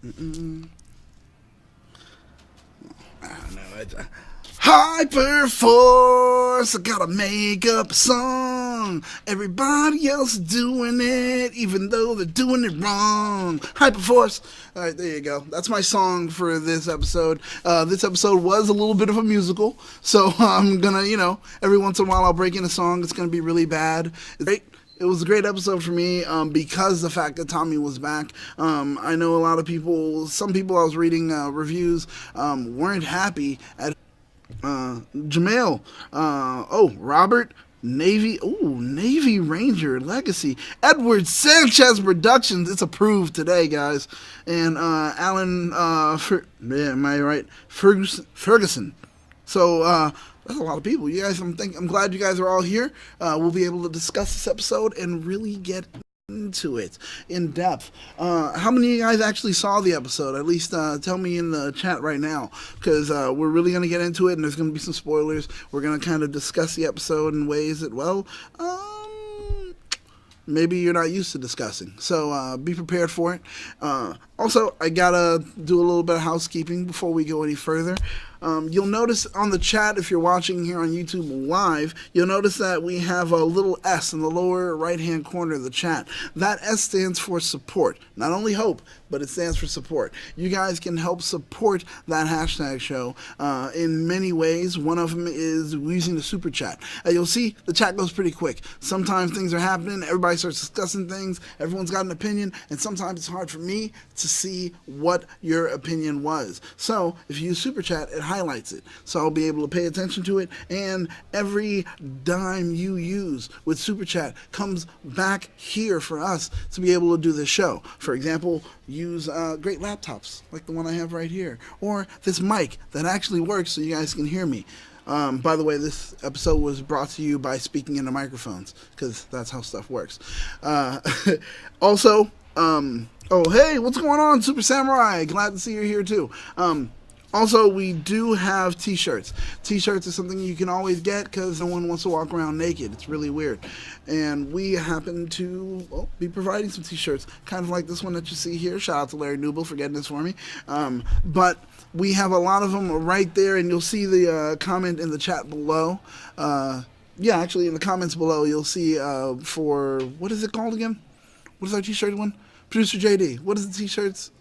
Mm-mm. I don't know. Hyperforce, I gotta make up a song. Everybody else is doing it, even though they're doing it wrong. Hyperforce. All right, there you go. That's my song for this episode. This episode was a little bit of a musical, so I'm gonna, every once in a while I'll break in a song. It's gonna be really bad. It's great. It was a great episode for me because the fact that Tommy was back. I know a lot of people, some people I was reading reviews weren't happy at Jamel. Robert. Navy Ranger Legacy. Edward Sanchez Productions. It's approved today, guys. And Alan, am I right? Ferguson. So that's a lot of people. You guys, I'm glad you guys are all here. We'll be able to discuss this episode and really get into it in depth. How many of you guys actually saw the episode? At least tell me in the chat right now, because we're really going to get into it, and there's going to be some spoilers. We're going to kind of discuss the episode in ways that, maybe you're not used to discussing. So be prepared for it. Also, I gotta do a little bit of housekeeping before we go any further. You'll notice on the chat, if you're watching here on YouTube live, you'll notice that we have a little S in the lower right-hand corner of the chat. That S stands for support. Not only hope, but it stands for support. You guys can help support that hashtag show in many ways. One of them is using the super chat. You'll see the chat goes pretty quick. Sometimes things are happening, everybody starts discussing things, everyone's got an opinion, and sometimes it's hard for me to see what your opinion was. So if you use super chat, it highlights it. So I'll be able to pay attention to it, and every dime you use with super chat comes back here for us to be able to do this show. For example, use great laptops like the one I have right here, or this mic that actually works so you guys can hear me. By the way, this episode was brought to you by speaking into microphones, because that's how stuff works. Also, oh, hey, what's going on, Super Samurai? Glad to see you here, too. Also, we do have t-shirts. T-shirts is something you can always get because no one wants to walk around naked. It's really weird. And we happen to be providing some t-shirts, kind of like this one that you see here. Shout out to Larry Newble for getting this for me. But we have a lot of them right there, and you'll see the comment in the chat below. Yeah, actually, in the comments below, you'll see for, what is it called again? What is our t-shirt one? Producer JD, what is the t-shirts?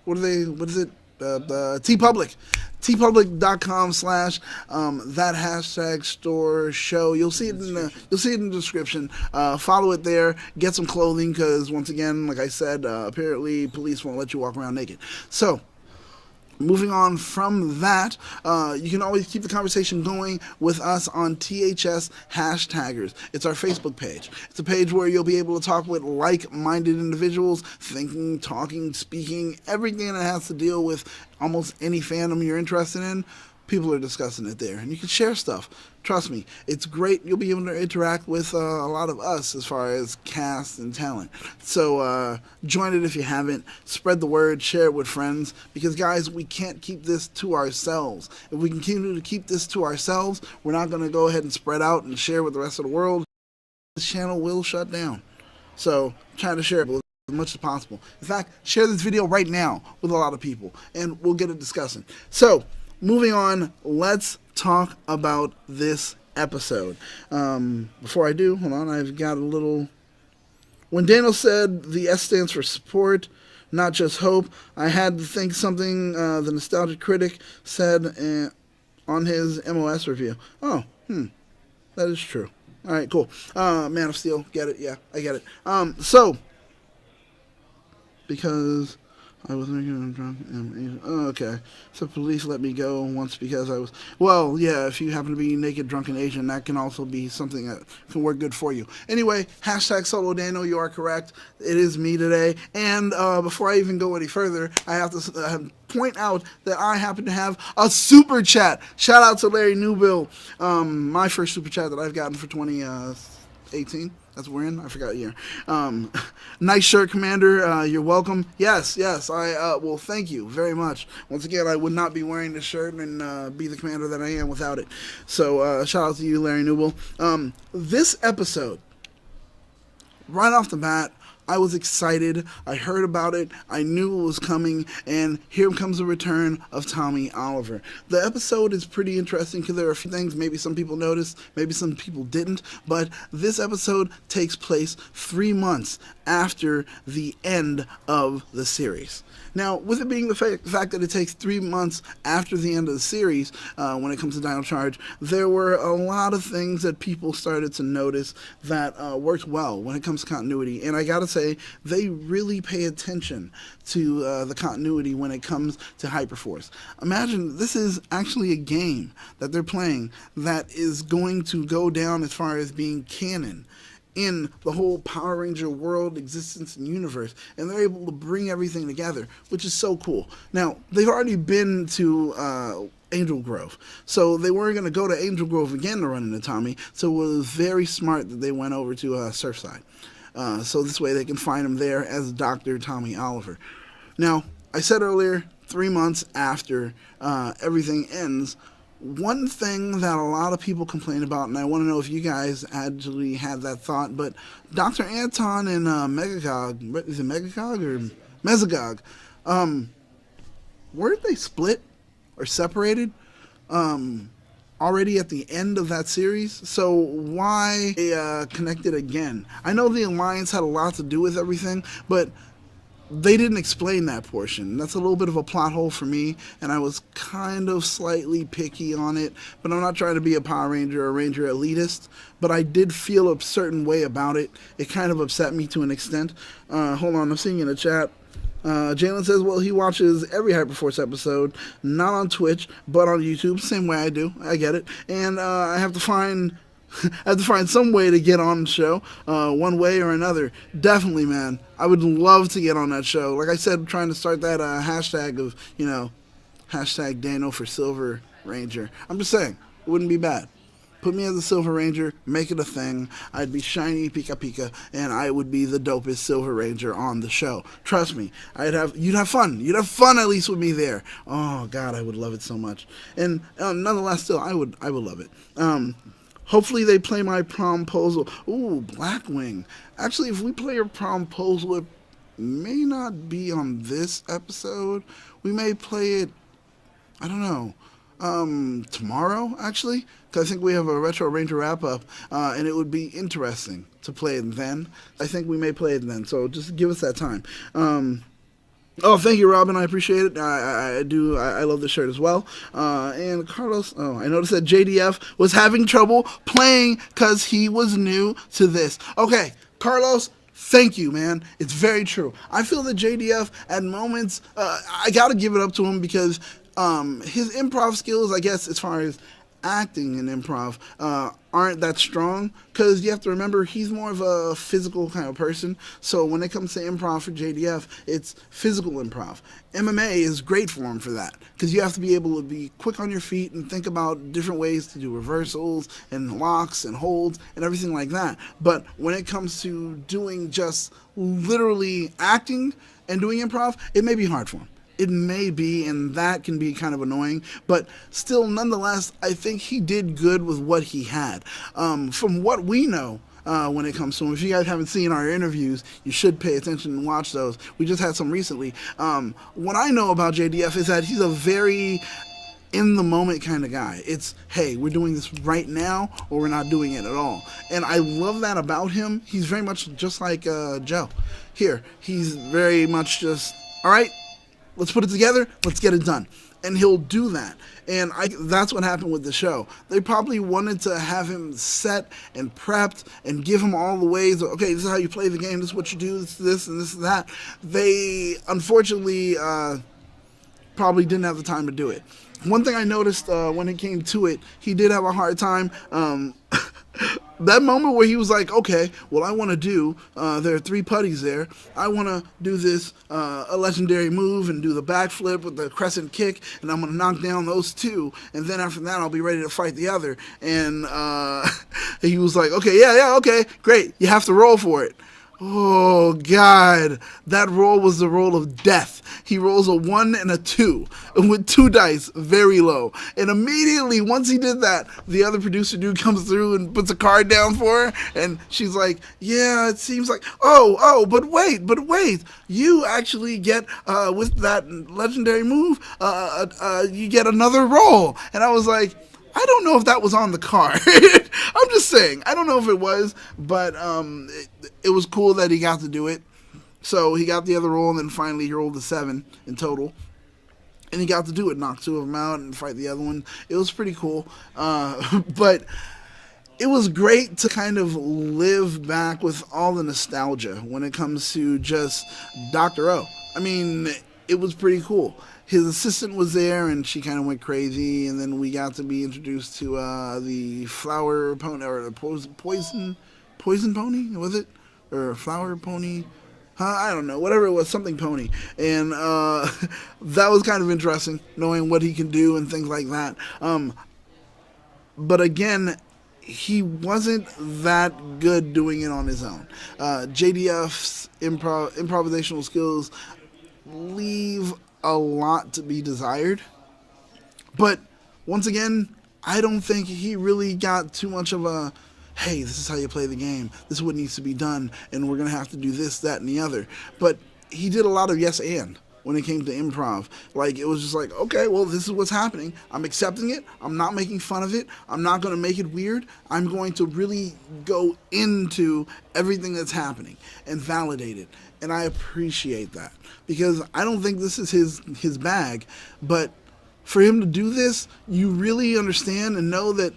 What is it? TeePublic. TeePublic.com/ that hashtag store show. You'll see it in the description. Follow it there. Get some clothing, because once again, like I said, apparently police won't let you walk around naked. So, moving on from that, you can always keep the conversation going with us on THS Hashtaggers. It's our Facebook page. It's a page where you'll be able to talk with like-minded individuals, thinking, talking, speaking, everything that has to deal with almost any fandom you're interested in. People are discussing it there, and you can share stuff. Trust me, it's great. You'll be able to interact with a lot of us as far as cast and talent. So join it if you haven't. Spread the word. Share it with friends. Because, guys, we can't keep this to ourselves. If we continue to keep this to ourselves, we're not going to go ahead and spread out and share with the rest of the world. This channel will shut down. So try to share it as much as possible. In fact, share this video right now with a lot of people, and we'll get it discussing. So, moving on, let's talk about this episode. Before I do, hold on, I've got a little... When Daniel said the S stands for support, not just hope, I had to think something the Nostalgic Critic said on his MOS review. Oh, that is true. All right, cool. Man of Steel, get it? Yeah, I get it. Because I was making a drunk and oh, okay. So police let me go once because I was... Well, yeah, if you happen to be naked, drunken Asian, that can also be something that can work good for you. Anyway, hashtag Solo Dano, you are correct. It is me today. And before I even go any further, I have to point out that I happen to have a super chat. Shout out to Larry Newbill. My first super chat that I've gotten for 2018. That's what we're in. I forgot year. Nice shirt, Commander. You're welcome. Yes. Well, thank you very much. Once again, I would not be wearing this shirt and be the commander that I am without it. So, shout out to you, Larry Newell. This episode, right off the bat, I was excited. I heard about it. I knew it was coming, and here comes the return of Tommy Oliver. The episode is pretty interesting because there are a few things maybe some people noticed, maybe some people didn't, but this episode takes place 3 months after the end of the series. Now, with it being the fact that it takes 3 months after the end of the series, when it comes to Dino Charge, there were a lot of things that people started to notice that worked well when it comes to continuity. And I gotta say, they really pay attention to the continuity when it comes to Hyperforce. Imagine, this is actually a game that they're playing that is going to go down as far as being canon in the whole Power Ranger world, existence, and universe, and they're able to bring everything together, which is so cool. Now, they've already been to Angel Grove, so they weren't going to go to Angel Grove again to run into Tommy, so it was very smart that they went over to Surfside. So this way they can find him there as Dr. Tommy Oliver. Now, I said earlier, 3 months after everything ends, one thing that a lot of people complain about, and I want to know if you guys actually had that thought, but Dr. Anton and Megagog, is it Megagog or Mesagog, weren't they split or separated already at the end of that series? So why they connected again? I know the Alliance had a lot to do with everything, but they didn't explain that portion. That's a little bit of a plot hole for me, and I was kind of slightly picky on it, but I'm not trying to be a Power Ranger or Ranger elitist, but I did feel a certain way about it. It kind of upset me to an extent. Hold on, I'm seeing in the chat. Jalen says, well, he watches every Hyperforce episode, not on Twitch, but on YouTube, same way I do. I get it. And I have to find some way to get on the show, one way or another. Definitely, man. I would love to get on that show. Like I said, trying to start that hashtag of, hashtag Dano for Silver Ranger. I'm just saying, it wouldn't be bad. Put me as a Silver Ranger, make it a thing. I'd be shiny, pika pika, and I would be the dopest Silver Ranger on the show. Trust me, you'd have fun. You'd have fun at least with me there. Oh God, I would love it so much. And nonetheless, still, I would love it. Hopefully they play my promposal. Ooh, Blackwing. Actually, if we play your promposal, it may not be on this episode. We may play it, I don't know, tomorrow, actually. Because I think we have a Retro Ranger wrap-up, and it would be interesting to play it then. I think we may play it then, so just give us that time. Oh, thank you, Robin. I appreciate it. I do. I love the shirt as well. And Carlos, I noticed that JDF was having trouble playing because he was new to this. Okay, Carlos, thank you, man. It's very true. I feel that JDF, at moments, I got to give it up to him because his improv skills, I guess, as far as acting in improv, aren't that strong, because you have to remember he's more of a physical kind of person. So when it comes to improv for JDF, it's physical improv. MMA is great for him for that, because you have to be able to be quick on your feet and think about different ways to do reversals and locks and holds and everything like that. But when it comes to doing just literally acting and doing improv, it may be hard for him. It may be, and that can be kind of annoying, but still, nonetheless, I think he did good with what he had. From what we know, when it comes to him, if you guys haven't seen our interviews, you should pay attention and watch those. We just had some recently. What I know about JDF is that he's a very in-the-moment kind of guy. It's, hey, we're doing this right now, or we're not doing it at all. And I love that about him. He's very much just like Joe. Here, he's very much just, all right, let's put it together, let's get it done. And he'll do that. And that's what happened with the show. They probably wanted to have him set and prepped and give him all the ways, okay, this is how you play the game, this is what you do, this and this and that. They, unfortunately, probably didn't have the time to do it. One thing I noticed when it came to it, he did have a hard time. That moment where he was like, okay, well, I want to do, there are 3 putties there. I want to do this, a legendary move and do the backflip with the crescent kick, and I'm going to knock down those 2, and then after that, I'll be ready to fight the other. And he was like, okay, yeah, okay, great. You have to roll for it. Oh God, that roll was the roll of death. He rolls a 1 and a 2 with 2 dice, very low. And immediately, once he did that, the other producer dude comes through and puts a card down for her, and she's like, "Yeah, it seems like but wait, you actually get with that legendary move, you get another roll." And I was like, I don't know if that was on the card. I'm just saying. I don't know if it was, but it was cool that he got to do it. So he got the other roll, and then finally he rolled a 7 in total. And he got to do it, knock 2 of them out and fight the other one. It was pretty cool. But it was great to kind of live back with all the nostalgia when it comes to just Dr. O. I mean, it was pretty cool. His assistant was there, and she kind of went crazy, and then we got to be introduced to the flower pony, or the poison pony, was it? Or flower pony? I don't know, whatever it was, something pony. And that was kind of interesting, knowing what he can do and things like that. But again, he wasn't that good doing it on his own. JDF's improvisational skills leave a lot to be desired. But once again, I don't think he really got too much of a, hey, this is how you play the game, this is what needs to be done, and we're going to have to do this, that, and the other. But he did a lot of yes and when it came to improv. Like, it was just like, okay, well, this is what's happening. I'm accepting it. I'm not making fun of it. I'm not going to make it weird. I'm going to really go into everything that's happening and validate it. And I appreciate that, because I don't think this is his bag. But for him to do this, you really understand and know that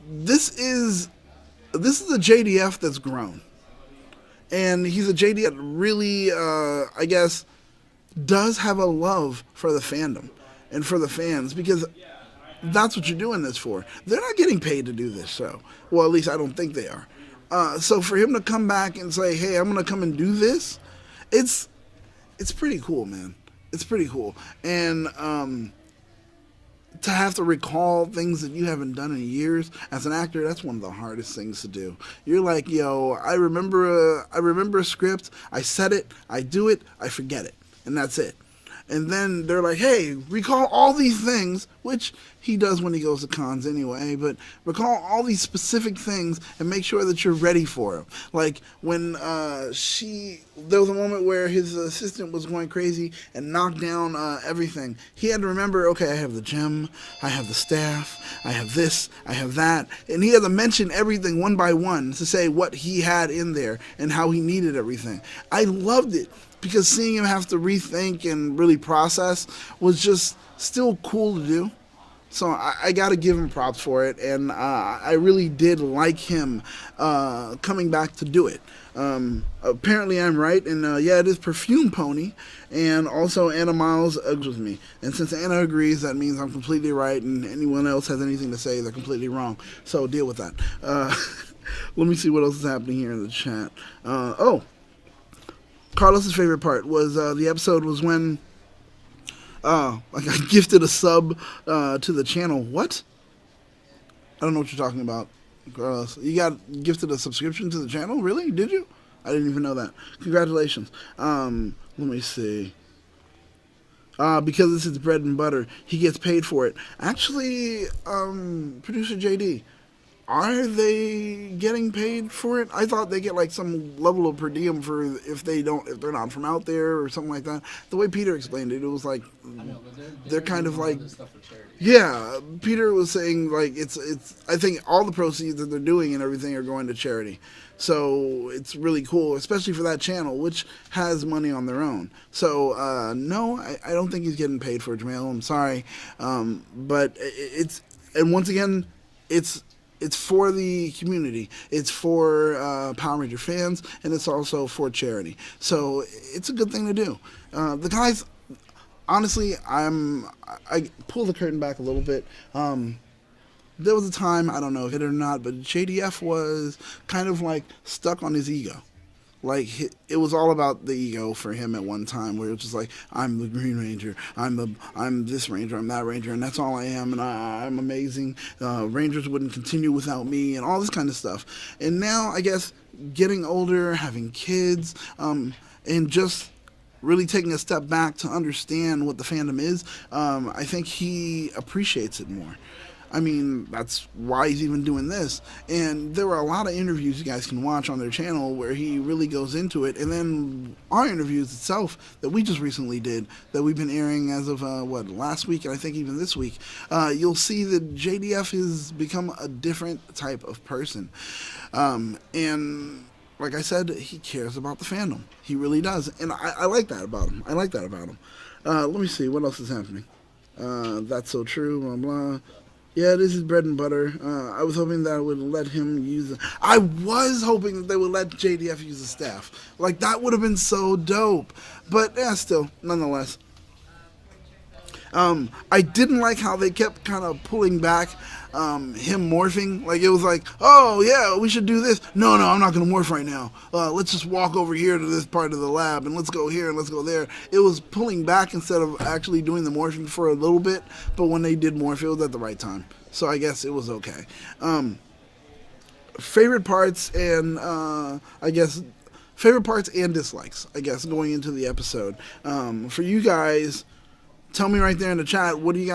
this is a JDF that's grown. And he's a JDF that really, I guess, does have a love for the fandom and for the fans, because that's what you're doing this for. They're not getting paid to do this show. Well, at least I don't think they are. So for him to come back and say, hey, I'm going to come and do this, it's pretty cool, man. It's pretty cool. And to have to recall things that you haven't done in years as an actor, that's one of the hardest things to do. You're like, yo, I remember a script, I said it, I do it, I forget it, and that's it. And then they're like, hey, recall all these things, which he does when he goes to cons anyway, but recall all these specific things and make sure that you're ready for them. Like when there was a moment where his assistant was going crazy and knocked down everything. He had to remember, okay, I have the gem, I have the staff, I have this, I have that. And he had to mention everything one by one to say what he had in there and how he needed everything. I loved it, because seeing him have to rethink and really process was just still cool to do. So I got to give him props for it, and I really did like him coming back to do it. Apparently I'm right, and yeah, it is Perfume Pony, and also Anna Miles agrees with me. And since Anna agrees, that means I'm completely right, and anyone else has anything to say, they're completely wrong. So deal with that. Let me see what else is happening here in the chat. Carlos's favorite part was the episode was when I gifted a sub to the channel. What? I don't know what you're talking about, Carlos. You got gifted a subscription to the channel? Really? Did you? I didn't even know that. Congratulations. Let me see. Because this is bread and butter, he gets paid for it. Actually, producer JD, are they getting paid for it? I thought they get like some level of per diem for if they're not from out there or something like that. The way Peter explained it, it was like they're kind of like, yeah. Peter was saying like it's. I think all the proceeds that they're doing and everything are going to charity. So it's really cool, especially for that channel, which has money on their own. So no, I don't think he's getting paid for it, Jamal. I'm sorry, but it's, and once again, it's for the community. It's for Power Ranger fans, and it's also for charity. So it's a good thing to do. The guys, honestly, I pull the curtain back a little bit. There was a time, I don't know if it or not, but JDF was kind of like stuck on his ego. like it was all about the ego for him at one time, where it was just like, I'm the Green Ranger, I'm this Ranger, I'm that Ranger, and that's all I am, and I'm amazing. Rangers wouldn't continue without me, and all this kind of stuff. And now, I guess, getting older, having kids, and just really taking a step back to understand what the fandom is, I think he appreciates it more. I mean, that's why he's even doing this. And there were a lot of interviews you guys can watch on their channel where he really goes into it. And then our interviews itself that we just recently did, that we've been airing as of, last week, and I think even this week, you'll see that JDF has become a different type of person. And like I said, he cares about the fandom. He really does. And I like that about him. Let me see, what else is happening? That's so true, blah, blah. Yeah, this is bread and butter. I was hoping that I would let him use it. I was hoping that they would let JDF use the staff. Like, that would have been so dope. But, yeah, still, nonetheless. I didn't like how they kept kind of pulling back him morphing. Like, it was like, oh, yeah, we should do this. No, I'm not going to morph right now. Let's just walk over here to this part of the lab, and let's go here and let's go there. It was pulling back instead of actually doing the morphing for a little bit, but when they did morph, it was at the right time. So I guess it was okay. Favorite parts and, favorite parts and dislikes, I guess, going into the episode. For you guys, tell me right there in the chat, what did you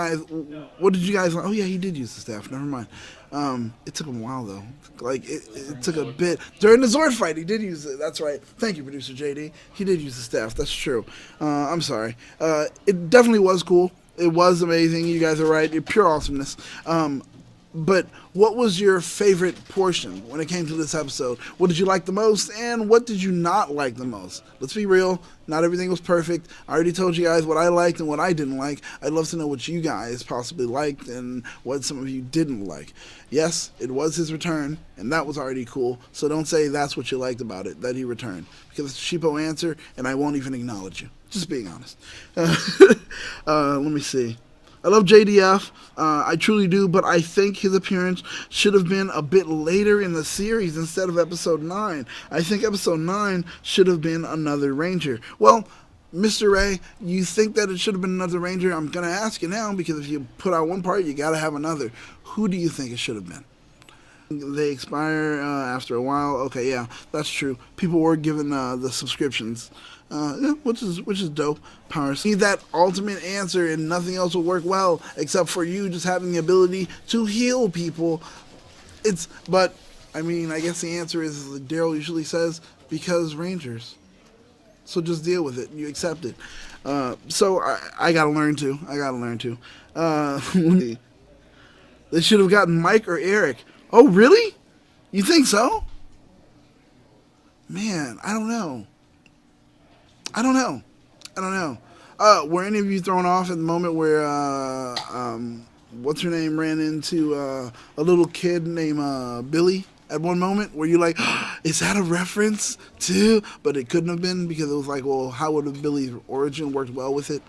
guys like? Oh yeah, he did use the staff, never mind. It took him a while though. Like, it took a bit. During the Zord fight, he did use it, that's right. Thank you, producer JD. He did use the staff, that's true. I'm sorry. It definitely was cool. It was amazing, you guys are right, pure awesomeness. But what was your favorite portion when it came to this episode? What did you like the most, and what did you not like the most? Let's be real, not everything was perfect. I already told you guys what I liked and what I didn't like. I'd love to know what you guys possibly liked and what some of you didn't like. Yes, it was his return, and that was already cool, so don't say that's what you liked about it, that he returned. Because it's a cheapo answer, and I won't even acknowledge you. Just being honest. Let me see. I love JDF, I truly do, but I think his appearance should have been a bit later in the series instead of episode 9. I think episode 9 should have been another Ranger. Well, Mr. Ray, you think that it should have been another Ranger? I'm going to ask you now, because if you put out one part, you got to have another. Who do you think it should have been? They expire after a while. Okay, yeah, that's true. People were given the subscriptions. Yeah, which is dope. Power. See that ultimate answer, and nothing else will work well except for you just having the ability to heal people. But I mean, I guess the answer is, like Daryl usually says, because Rangers. So just deal with it. You accept it. So I gotta learn to. They should have gotten Mike or Eric. Oh, really? You think so? Man, I don't know. Were any of you thrown off at the moment where, what's her name ran into a little kid named Billy at one moment? Were you like, is that a reference to? But it couldn't have been, because it was like, well, how would have Billy's origin worked well with it?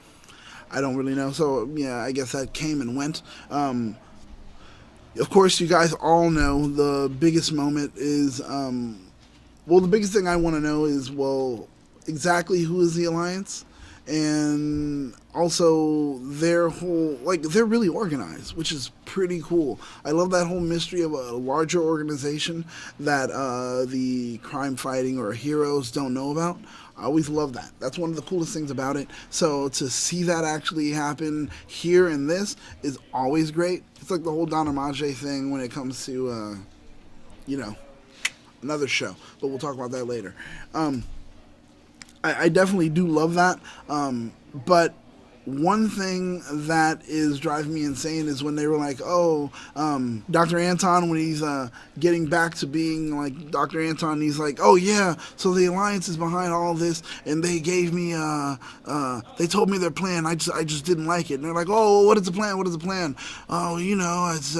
I don't really know. So, yeah, I guess that came and went. Of course, you guys all know the biggest moment is, the biggest thing I want to know is, exactly who is the Alliance, and also their whole, they're really organized, which is pretty cool. I love that whole mystery of a larger organization that the crime fighting or heroes don't know about. I always love that. That's one of the coolest things about it. So to see that actually happen here in this is always great. It's like the whole Donna Maje thing when it comes to, another show, but we'll talk about that later. I definitely do love that, but one thing that is driving me insane is when they were like, Dr. Anton, when he's getting back to being like Dr. Anton, he's like, oh yeah, so the Alliance is behind all this, and they gave me, they told me their plan, I just didn't like it, and they're like, oh, what is the plan? Oh, it's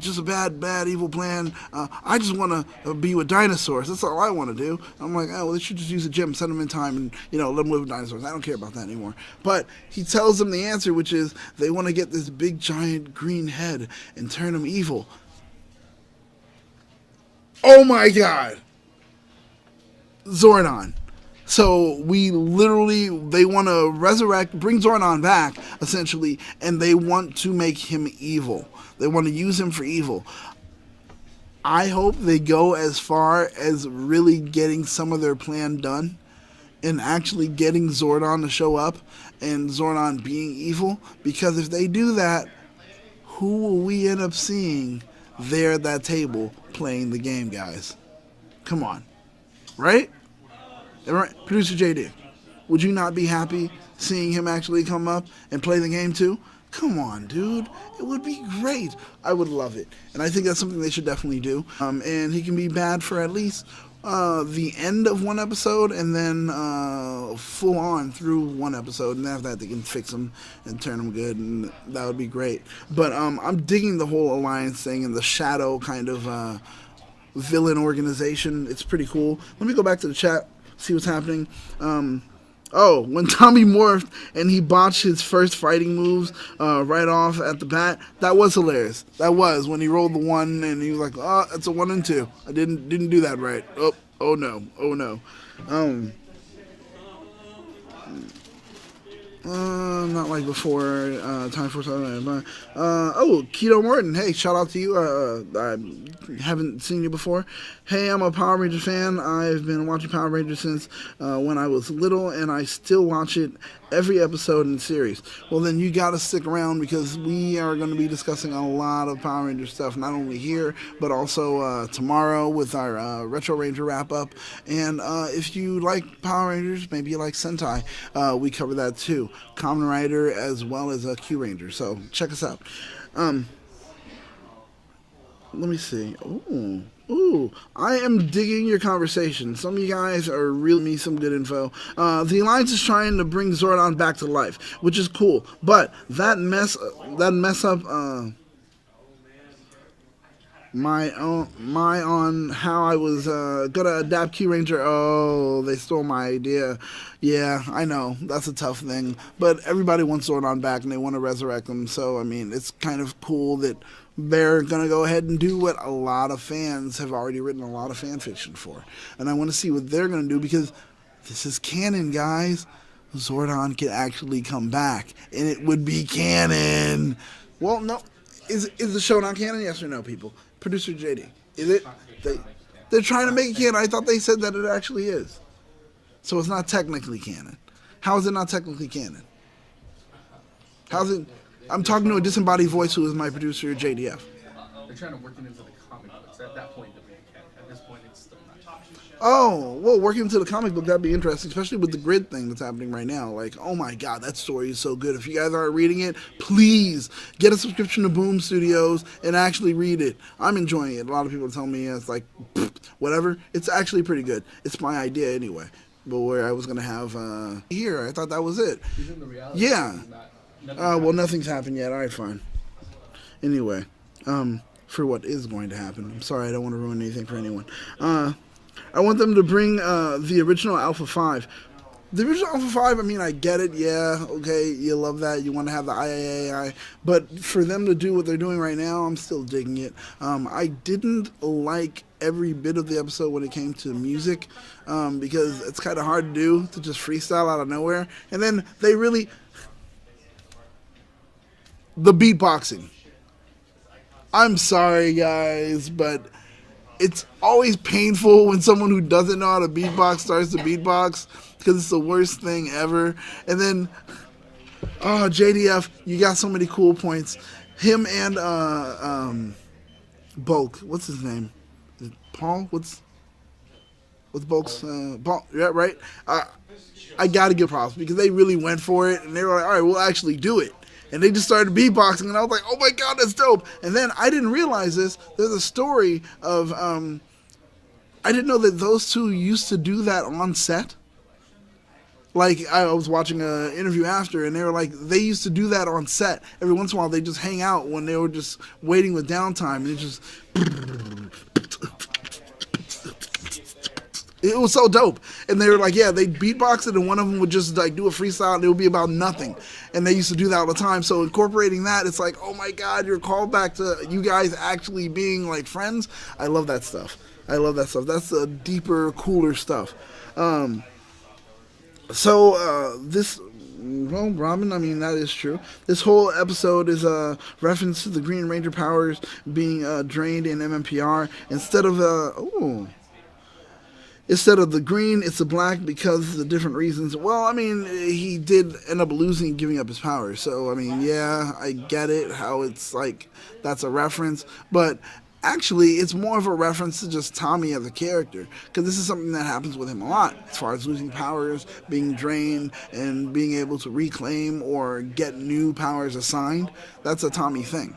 just a bad, evil plan. I just want to be with dinosaurs, that's all I want to do. I'm like, oh, well, they should just use a gem, send them in time, and, let them live with dinosaurs. I don't care about that anymore. But he tells them the answer, which is they want to get this big giant green head and turn him evil. Oh my God. Zordon. So we literally, they want to bring Zordon back, essentially, and they want to make him evil. They want to use him for evil. I hope they go as far as really getting some of their plan done and actually getting Zordon to show up and Zordon being evil, because if they do that, who will we end up seeing there at that table playing the game, guys? Come on. Right? Right? Producer JD, would you not be happy seeing him actually come up and play the game too? Come on, dude. It would be great. I would love it. And I think that's something they should definitely do. And he can be bad for at least the end of one episode, and then full on through one episode. And after that, they can fix him and turn him good, and that would be great. But I'm digging the whole alliance thing and the shadow kind of villain organization. It's pretty cool. Let me go back to the chat, see what's happening. When Tommy morphed and he botched his first fighting moves right off at the bat, that was hilarious. That was when he rolled the 1 and he was like, "Oh, that's a 1 and 2. I didn't do that right. Oh no." Not like before. Time for something. Keto Morton. Hey, shout out to you. I haven't seen you before. Hey, I'm a Power Ranger fan. I've been watching Power Rangers since when I was little, and I still watch it every episode in the series. Well, then you got to stick around, because we are going to be discussing a lot of Power Ranger stuff, not only here, but also tomorrow with our Retro Ranger wrap-up. And if you like Power Rangers, maybe you like Sentai, we cover that too. Kamen Rider as well as Q Ranger. So check us out. Let me see. Ooh, I am digging your conversation. Some of you guys are really me some good info. The Alliance is trying to bring Zordon back to life, which is cool. But that mess up my on how I was gonna adapt Q Ranger. Oh, they stole my idea. Yeah, I know, that's a tough thing. But everybody wants Zordon back and they want to resurrect him. So I mean, it's kind of cool that they're going to go ahead and do what a lot of fans have already written a lot of fan fiction for. And I want to see what they're going to do, because this is canon, guys. Zordon can actually come back, and it would be canon. Well, no. Is the show not canon? Yes or no, people? Producer JD. Is it? They're trying to make it canon. I thought they said that it actually is. So it's not technically canon. How is it not technically canon? How's it? I'm talking to a disembodied voice who is my producer, JDF. They're trying to work it into the comic books. At that point, at this point, it's still not. Oh, well, working into the comic book, that'd be interesting, especially with the grid thing that's happening right now. Like, oh my God, that story is so good. If you guys aren't reading it, please get a subscription to Boom Studios and actually read it. I'm enjoying it. A lot of people tell me it's like, whatever. It's actually pretty good. It's my idea anyway. But where I was going to have here, I thought that was it. Even the reality yeah. Well, nothing's happened yet. All right, fine. Anyway, for what is going to happen. I'm sorry, I don't want to ruin anything for anyone. I want them to bring the original Alpha 5. The original Alpha 5, I mean, I get it. Yeah, okay, you love that. You want to have the IAAI. But for them to do what they're doing right now, I'm still digging it. I didn't like every bit of the episode when it came to music, because it's kind of hard to do, to just freestyle out of nowhere. And then they really... The beatboxing. I'm sorry, guys, but it's always painful when someone who doesn't know how to beatbox starts to beatbox, because it's the worst thing ever. And then, JDF, you got so many cool points. Him and Bulk. What's his name? Is it Paul? What's Bulk's? Paul. Yeah, right. I got to give props, because they really went for it, and they were like, all right, we'll actually do it. And they just started beatboxing, and I was like, oh my God, that's dope. And then I didn't realize this. There's a story of, I didn't know that those two used to do that on set. Like, I was watching an interview after, and they were like, they used to do that on set. Every once in a while, they just hang out when they were just waiting with downtime, and it just... It was so dope. And they were like, yeah, they beatbox it, and one of them would just like do a freestyle, and it would be about nothing. And they used to do that all the time. So incorporating that, it's like, oh my God, you're called back to you guys actually being like friends. I love that stuff. I love that stuff. That's the deeper, cooler stuff. This, well, Robin, I mean, that is true. This whole episode is a reference to the Green Ranger powers being drained in MMPR. Instead of the green, it's the black because of the different reasons. Well, I mean, he did end up losing, giving up his powers. So, I mean, yeah, I get it, how it's like, that's a reference. But actually, it's more of a reference to just Tommy as a character. Because this is something that happens with him a lot. As far as losing powers, being drained, and being able to reclaim or get new powers assigned. That's a Tommy thing.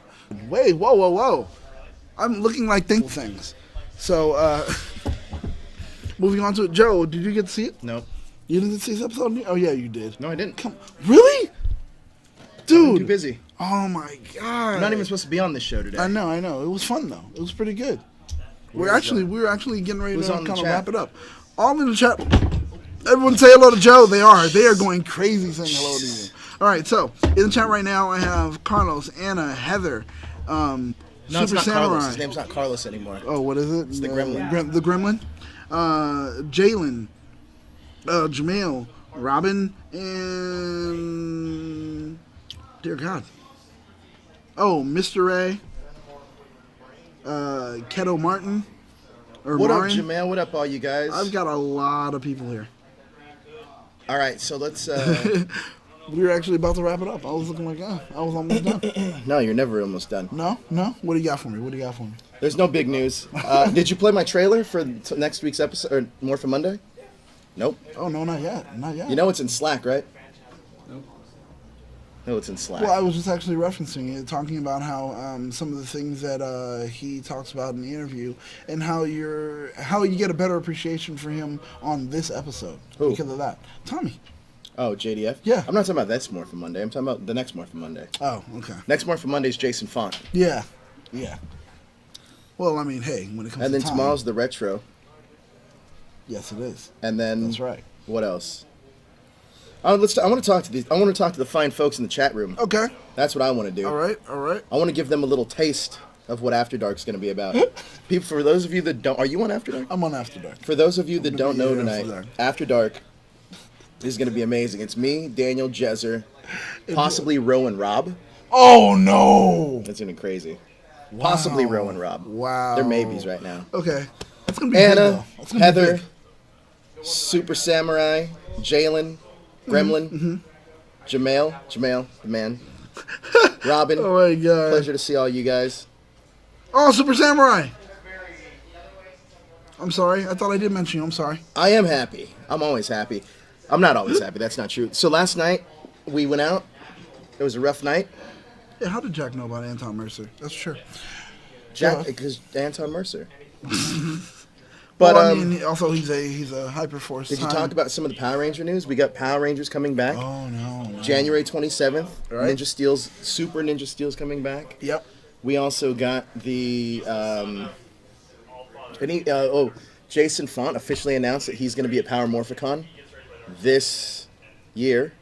Wait, whoa. I'm looking like thankful things. So, moving on to it. Joe, did you get to see it? No. You didn't see this episode? Oh, yeah, you did. No, I didn't. Really? Dude. I'm too busy. Oh, my God. I'm not even supposed to be on this show today. I know. It was fun, though. It was pretty good. We were actually getting ready to kind of wrap it up. All in the chat. Everyone say hello to Joe. They are going crazy saying hello to you. All right, so in the chat right now, I have Carlos, Anna, Heather, No, Super it's not Samurai. Carlos. His name's not Carlos anymore. Oh, what is it? It's the Gremlin. The Gremlin. Jalen, Jamil, Robin, and dear God. Oh, Mr. Ray, Keto Martin, or What Marin. up, Jamel? What up, all you guys? I've got a lot of people here. All right, so let's... We were actually about to wrap it up. I was looking like, I was almost done. No, you're never almost done. No? What do you got for me? There's no big news. Did you play my trailer for next week's episode, or more for Monday? Nope. Oh, no, not yet. You know it's in Slack, right? Nope. No, it's in Slack. Well, I was just actually referencing it, talking about how some of the things that he talks about in the interview, and how you get a better appreciation for him on this episode Who? because of that. Tommy. Oh, JDF? Yeah. I'm not talking about this More for Monday. I'm talking about the next More for Monday. Oh, okay. Next More for Monday is Jason Font. Yeah. Well, I mean, hey, when it comes And to then time, tomorrow's the retro. yes, it is. And then That's right. What else? I want to talk to the fine folks in the chat room. Okay. That's what I want to do. All right. I want to give them a little taste of what After Dark's going to be about. People, for those of you that don't, are you on After Dark? I'm on After Dark. For those of you that don't know tonight, After Dark. After Dark is going to be amazing. It's me, Daniel, Jezer, possibly Ro and Rob. Oh, no. That's going to be crazy. Possibly Ro and Rob. Wow. They're maybes right now. Okay. That's going to be big, Anna, though. That's gonna be Heather, big. Super Samurai, Jalen, Gremlin, Jamel, the man, Robin. Oh, my God. Pleasure to see all you guys. Oh, Super Samurai. I'm sorry. I thought I did mention you. I'm sorry. I am happy. I'm always happy. I'm not always happy. That's not true. So last night, we went out. It was a rough night. Yeah, how did Jack know about Anton Mercer? That's true. Jack, Yeah. because Anton Mercer. But But I mean, also he's a Hyperforce. did you talk about some of the Power Ranger news? We got Power Rangers coming back. Oh no. January 27th. Right. Ninja Steel's Super Ninja Steel's coming back. Yep. We also got the Jason Font officially announced that he's going to be at Power Morphicon this year.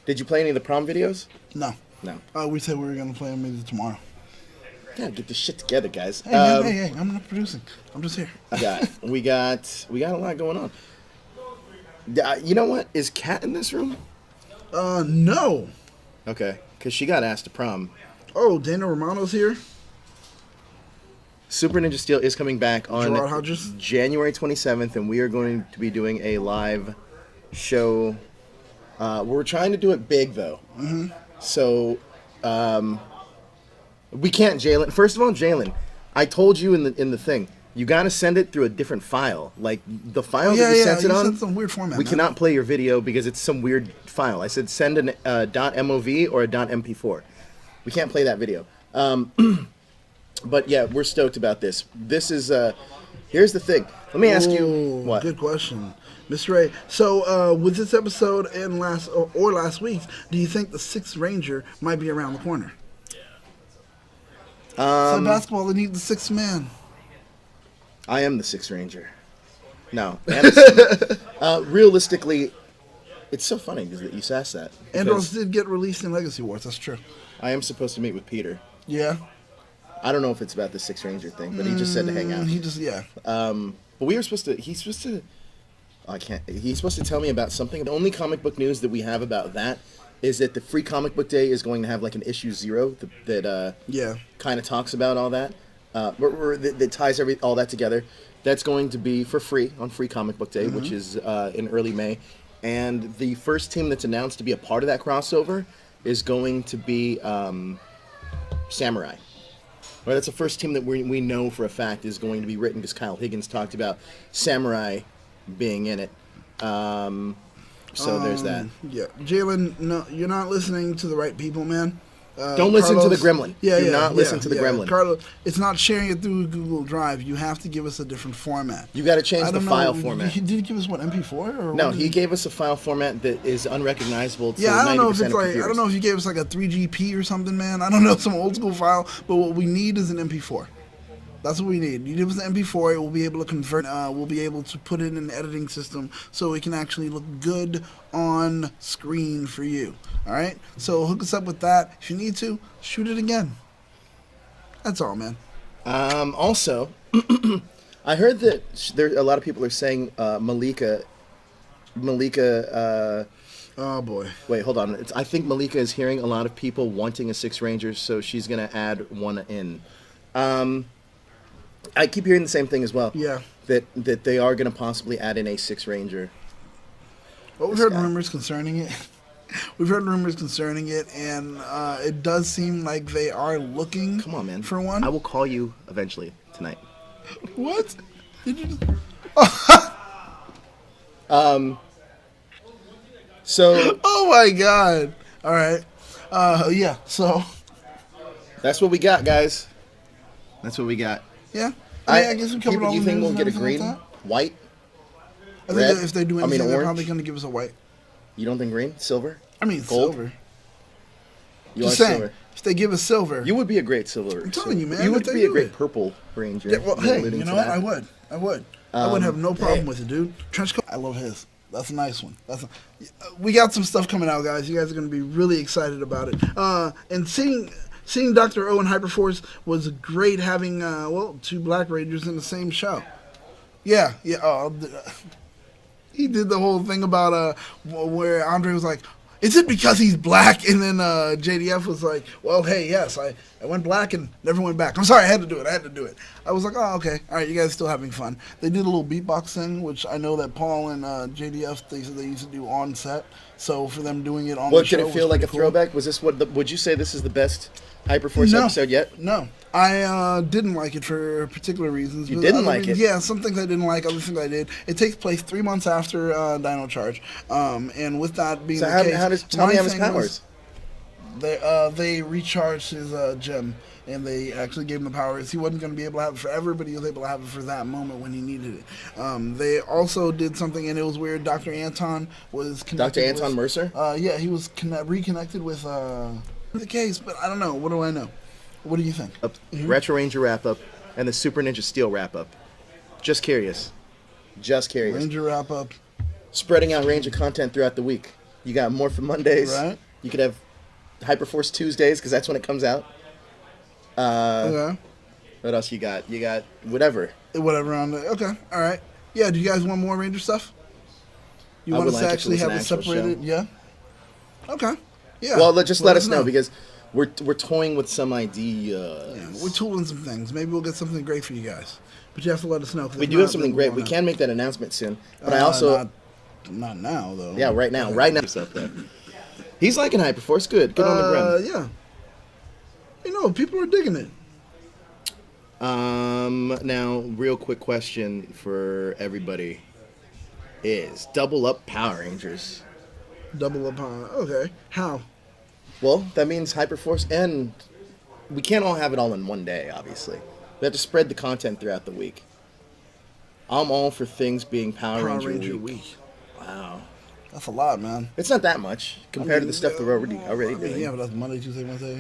Did you play any of the prom videos? No. No. We said we were gonna play them maybe tomorrow. Yeah, get this shit together, guys. Hey, man, hey, I'm not producing. I'm just here. We got a lot going on. You know what? Is Kat in this room? No. Okay, because she got asked to prom. Oh, Dana Romano's here. Super Ninja Steel is coming back on Gerard Hodges? January 27th, and we are going to be doing a live show. We're trying to do it big, though. Mm-hmm. So, we can't, Jalen. First of all, Jalen, I told you in the thing, you got to send it through a different file. Like, the file that you sent it on, sent some weird format. we cannot play your video because it's some weird file. I said send an .mov or a .mp4. We can't play that video. But yeah, we're stoked about this. This is here's the thing. Let me ask you what. Good question, Mr. Ray. So with this episode and last week's, do you think the Sixth Ranger might be around the corner? So basketball, they need the sixth man. I am the Sixth Ranger. No, realistically, it's so funny that you asked that. Andros did get released in Legacy Wars. That's true. I am supposed to meet with Peter. Yeah. I don't know if it's about the Six Ranger thing, but he just said to hang out. He just, yeah. But we were supposed to. He's supposed to. I can't. He's supposed to tell me about something. The only comic book news that we have about that is that the Free Comic Book Day is going to have like an issue 0 that kind of talks about all that. That ties all that together. That's going to be for free on Free Comic Book Day, which is in early May. And the first team that's announced to be a part of that crossover is going to be Samurai. Right, that's the first team that we know for a fact is going to be written because Kyle Higgins talked about Samurai being in it. So there's that. Yeah, Jalen, no, you're not listening to the right people, man. Don't listen to the gremlin. Do not listen to the gremlin. Carlos, it's not sharing it through Google Drive. You have to give us a different format. You got to change the file format. Did he give us what, MP4 or no? He gave us a file format that is unrecognizable to 90% I don't know if it's of like computers. I don't know if you gave us like a 3GP or something, man. I don't know, some old school file. But what we need is an MP4. That's what we need. You give us an MP4, it will be able to convert. We'll be able to put it in an editing system so it can actually look good on screen for you. All right. So hook us up with that. If you need to, shoot it again. That's all, man. Also, I heard that a lot of people are saying Malika. Oh boy. Wait, hold on. I think Malika is hearing a lot of people wanting a Six Ranger, so she's gonna add one in. I keep hearing the same thing as well. Yeah. That they are going to possibly add in a Six Ranger. Well, we've heard rumors concerning it. We've heard rumors concerning it, and it does seem like they are looking. Come on, man. For one. I will call you eventually tonight. What? Did you just... So. Oh my God! All right. Yeah. So. That's what we got, guys. That's what we got. Yeah. I guess we covered all the you think news we'll and get a everything green, like white, I red? think if they do anything, they're orange? probably going to give us a white. You don't think green, silver? I mean, gold? silver. You Just want saying, silver? if they give us silver, You would be a great silver. I'm telling you, man, You if would they be a do great it. purple ranger. yeah, well, You're hey, alluding you to know what? that. I would have no problem yeah. with it, dude. Trench coat. I love his. That's a nice one. We got some stuff coming out, guys. You guys are going to be really excited about it. And seeing Dr. O and Hyperforce was great. Having two Black Rangers in the same show. Yeah. He did the whole thing about where Andre was like, "Is it because he's black?" And then JDF was like, "Well, hey, yes, I went black and never went back. I'm sorry, I had to do it. I was like, "Oh, okay, all right, you guys are still having fun." They did a little beatbox thing, which I know that Paul and JDF they used to do on set. So for them doing it on the show, Did it feel like a throwback? Was this would you say this is the best Hyperforce episode yet? No. I didn't like it for particular reasons. You didn't like it? Yeah, some things I didn't like, other things I did. It takes place 3 months after Dino Charge. And with that being the case... Tell me how his powers. They recharged his gem, and they actually gave him the powers. He wasn't going to be able to have it forever, but he was able to have it for that moment when he needed it. They also did something, and it was weird. Dr. Anton was connected Dr. Anton Mercer? Yeah, he was reconnected with the case, but I don't know. What do I know? What do you think? Retro Ranger wrap-up and the Super Ninja Steel wrap-up. Just curious. Ranger wrap-up. Spreading out Ranger content throughout the week. You got Morphin Mondays. Right. You could have Hyperforce Tuesdays, because that's when it comes out. Okay. What else you got? You got whatever. Whatever on the... Okay, all right. Yeah, do you guys want more Ranger stuff? You want us to actually have it separated? Yeah? Okay. Yeah. Well, just let us know, because we're toying with some ideas. Yeah, we're tooling some things. Maybe we'll get something great for you guys. But you have to let us know. We do have something great. We can make that announcement soon. But I also... Not now, though. Yeah, right now. Right now. He's liking Hyperforce. Good on the grim. Yeah. You know, people are digging it. Now, real quick question for everybody is double up Power Rangers. Double up, okay. How? Well, that means Hyperforce, and we can't all have it all in one day, obviously. We have to spread the content throughout the week. I'm all for things being Power Ranger week. Wow. That's a lot, man. It's not that much compared to the stuff that we're already doing. Yeah, but that's Monday, Tuesday, Wednesday.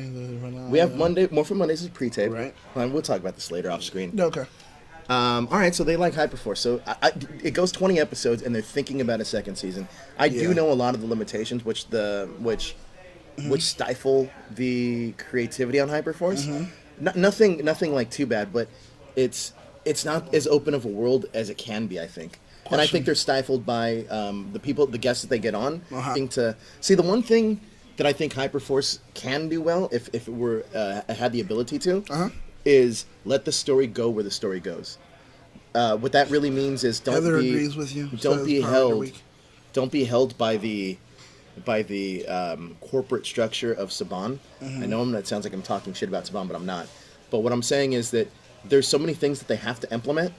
We have Morphin Mondays is pre-tape. Right. We'll talk about this later off screen. Okay. All right, so they like Hyperforce. So it goes 20 episodes, and they're thinking about a second season. I do know a lot of the limitations, which stifle the creativity on Hyperforce. nothing like too bad, but it's not as open of a world as it can be, I think. And I think they're stifled by the guests that they get on. To see, the one thing that I think Hyperforce can do well, if it were had the ability to, is let the story go where the story goes. What that really means is Heather agrees with you. Don't be held by the corporate structure of Saban. I know that sounds like I'm talking shit about Saban, but I'm not. But what I'm saying is that there's so many things that they have to implement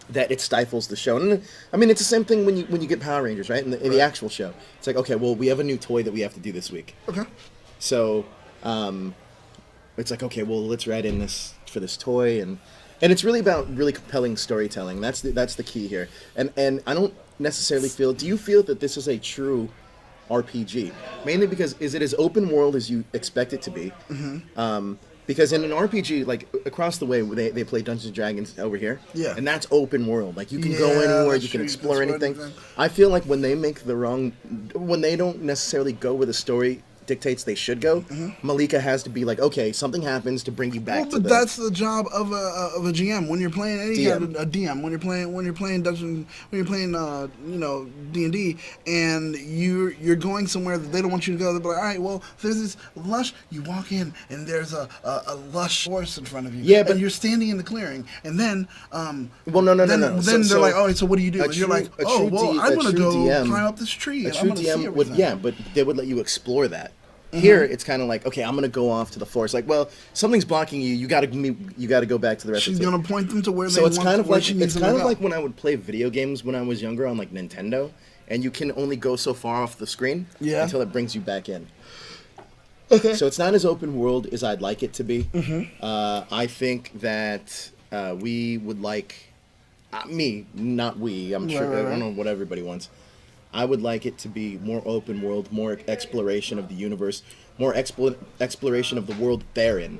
that it stifles the show. And I mean, it's the same thing when you get Power Rangers, right? In the actual show, it's like, okay, well, we have a new toy that we have to do this week. Okay. So, it's like, okay, well, let's write in this for this toy, and it's really about really compelling storytelling. That's the key here. And I don't necessarily feel. Do you feel that this is a true RPG? Mainly because is it as open world as you expect it to be? Because in an RPG, like across the way, they play Dungeons & Dragons over here. Yeah. And that's open world. Like you can go anywhere, you can explore anything. I feel like when they when they don't necessarily go where the story dictates they should go, Malika has to be like, okay, something happens to bring you back to that's the job of a GM when you're playing any kind of a DM, when you're playing Dungeon, when you're playing D&D, and you're going somewhere that they don't want you to go. They're like, all right, well, there's this lush. You walk in and there's a lush forest in front of you. Yeah, but and you're standing in the clearing, and then no. Then they're like, oh, so what do you do? And you're like, oh, well, I'm gonna go DM, climb up this tree. A And true I'm gonna see DM everything. but they would let you explore that. Here, it's kind of like, okay, I'm gonna go off to the forest. Like, well, something's blocking you. You gotta go back to the rest. She's of the gonna point them to where so they it's want. kind of like it's kind of like when I would play video games when I was younger on like Nintendo, and you can only go so far off the screen until it brings you back in. Okay. So it's not as open world as I'd like it to be. I think that we would like me, not we. I'm sure I don't know what everybody wants. I would like it to be more open world, more exploration of the universe, more exploration of the world therein.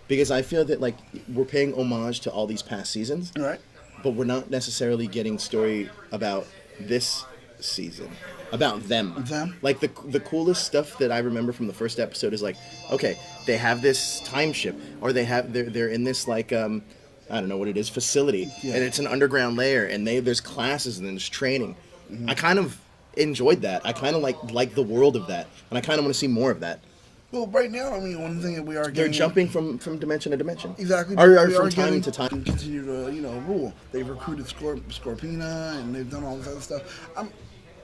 Because I feel that like we're paying homage to all these past seasons, right? But we're not necessarily getting story about this season, about them. Like the coolest stuff that I remember from the first episode is like, okay, they have this time ship, or they're in this like I don't know what it is, facility, and it's an underground layer, and there's classes and there's training. I kind of enjoyed that. I kind of like the world of that, and I kind of want to see more of that. Well, right now, I mean, one thing that we are getting... They're jumping from dimension to dimension. Exactly. Or from time to time. Continue to, rule. They've recruited Scorpina, and they've done all this other stuff.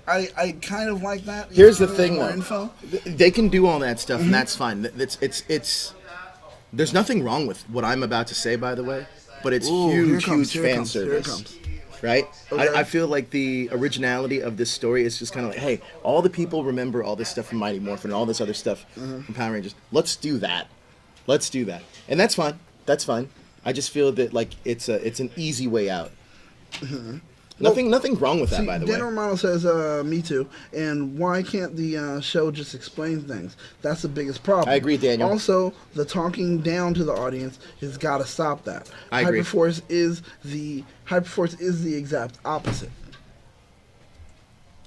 I kind of like that. Here's the thing, though. Info. They can do all that stuff, and that's fine. It's there's nothing wrong with what I'm about to say, by the way, but it's huge fan service. Right? Okay. I feel like the originality of this story is just kind of like, hey, all the people remember all this stuff from Mighty Morphin and all this other stuff from Power Rangers. Let's do that. And that's fine. I just feel that like it's an easy way out. Nothing wrong with that, by the way. Dan Romano says, me too. And why can't the show just explain things? That's the biggest problem. I agree, Daniel. Also, the talking down to the audience has got to stop that. I agree. Hyperforce is the exact opposite.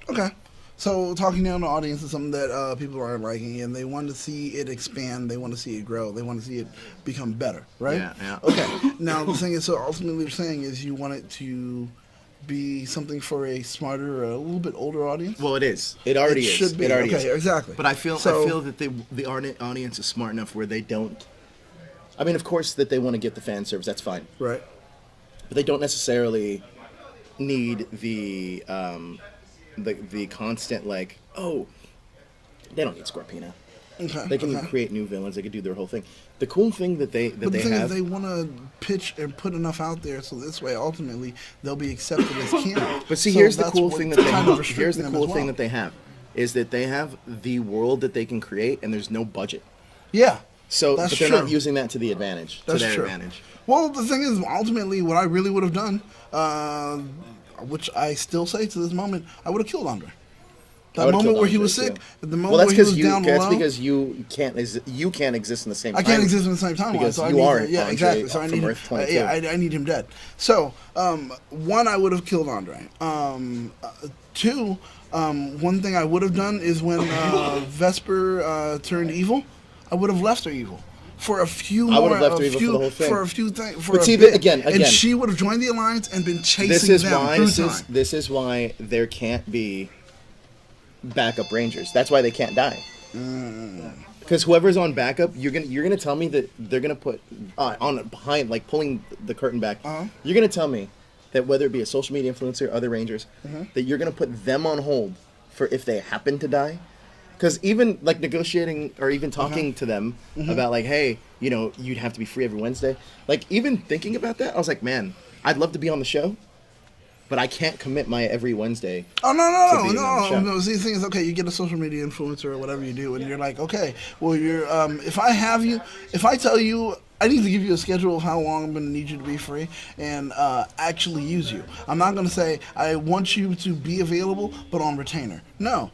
Okay. So talking down to the audience is something that people aren't liking, and they want to see it expand. They want to see it grow. They want to see it become better, right? Yeah. Okay. Now, the thing is, so ultimately what you're saying is you want it to be something for a smarter, a little bit older audience? Well, it is. It already is. Should be. It already is. Exactly. But I feel that the audience is smart enough where they don't... I mean, of course, that they want to get the fan service. That's fine. Right. But they don't necessarily need the constant, like, oh, they don't need Scorpina. Okay. They can create new villains. They can do their whole thing. The cool thing that they is they want to pitch and put enough out there so this way ultimately they'll be accepted as canon. But see, here's the cool thing that they have. Here's the cool thing that they have is that they have the world that they can create, and there's no budget. Yeah. So, but they're not using that to the advantage. That's to their true. advantage. Well, the thing is, ultimately, what I really would have done, which I still say to this moment, I would have killed Andre. That moment where he was sick, the moment where he was down low. That's because you can't exist in the same time. I can't exist in the same timeline. Because so you are exactly. So I need Earth 22. I need him dead. So, one, I would have killed Andre. Two, one thing I would have done is when Vesper turned evil, I would have left her evil. for a few I more, would've left her even for the whole thing. for a few things, for But a see, bit, again, and she would have joined the alliance and been chasing them through time. This is why there can't be backup Rangers. That's why they can't die. Because whoever's on backup, you're gonna tell me that they're gonna put on behind, like pulling the curtain back. You're gonna tell me that whether it be a social media influencer, other Rangers, that you're gonna put them on hold for if they happen to die. Because even like negotiating or even talking to them about like, hey, you know, you'd have to be free every Wednesday. Like even thinking about that, I was like, man, I'd love to be on the show, but I can't commit my every Wednesday. Oh to being on the show. no. See, the thing is, okay, you get a social media influencer or whatever you do, and you're like, okay, well, you're if I tell you, I need to give you a schedule of how long I'm going to need you to be free and actually use you. I'm not going to say I want you to be available, but on retainer. No,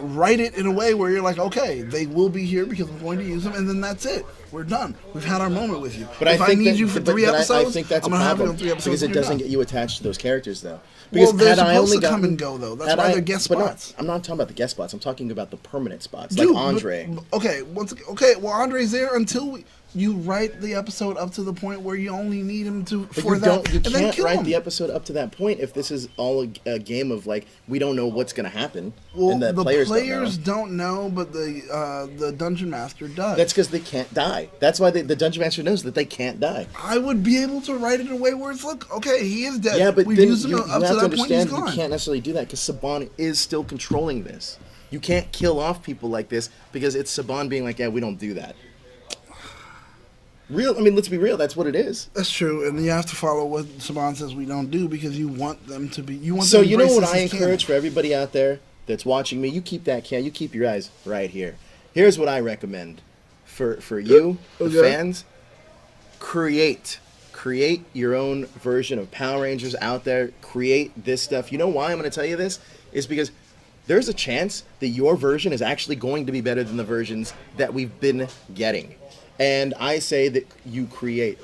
write it in a way where you're like, okay, they will be here because I'm going to use them, and then that's it. We're done. We've had our moment with you. But if I think I need that, you for 3 episodes, I think that's I'm a going to have you problem on 3 episodes because it doesn't done. get you attached to those characters, though. Because Well, they're had I supposed only to come gotten- and go, though. That's had why I- they're guest but no, spots. I'm not talking about the guest spots. I'm talking about the permanent spots, Dude, like Andre. Okay, well, Andre's there until you write the episode up to the point where you only need him But for that, you and then can't kill write him. the episode up to that point if this is all a game of like we don't know what's going to happen, Well, and the players don't know. don't know, but the dungeon master does. That's because they can't die. That's why the dungeon master knows that they can't die. I would be able to write it in a way where it's like, okay, he is dead. Yeah, but we've then used him you up have to to that point. He's understand you gone. can't necessarily do that because Saban is still controlling this. You can't kill off people like this because it's Saban being like, yeah, we don't do that. I mean, let's be real. That's what it is. That's true, and you have to follow what Saban says we don't do because you want them to be. You want. So them to you know embrace what this I as encourage canon. for everybody out there that's watching me? You keep you keep your eyes right here. Here's what I recommend for you, the Okay. fans. Create your own version of Power Rangers out there. Create this stuff. You know why I'm going to tell you this? Is because there's a chance that your version is actually going to be better than the versions that we've been getting. And I say that you create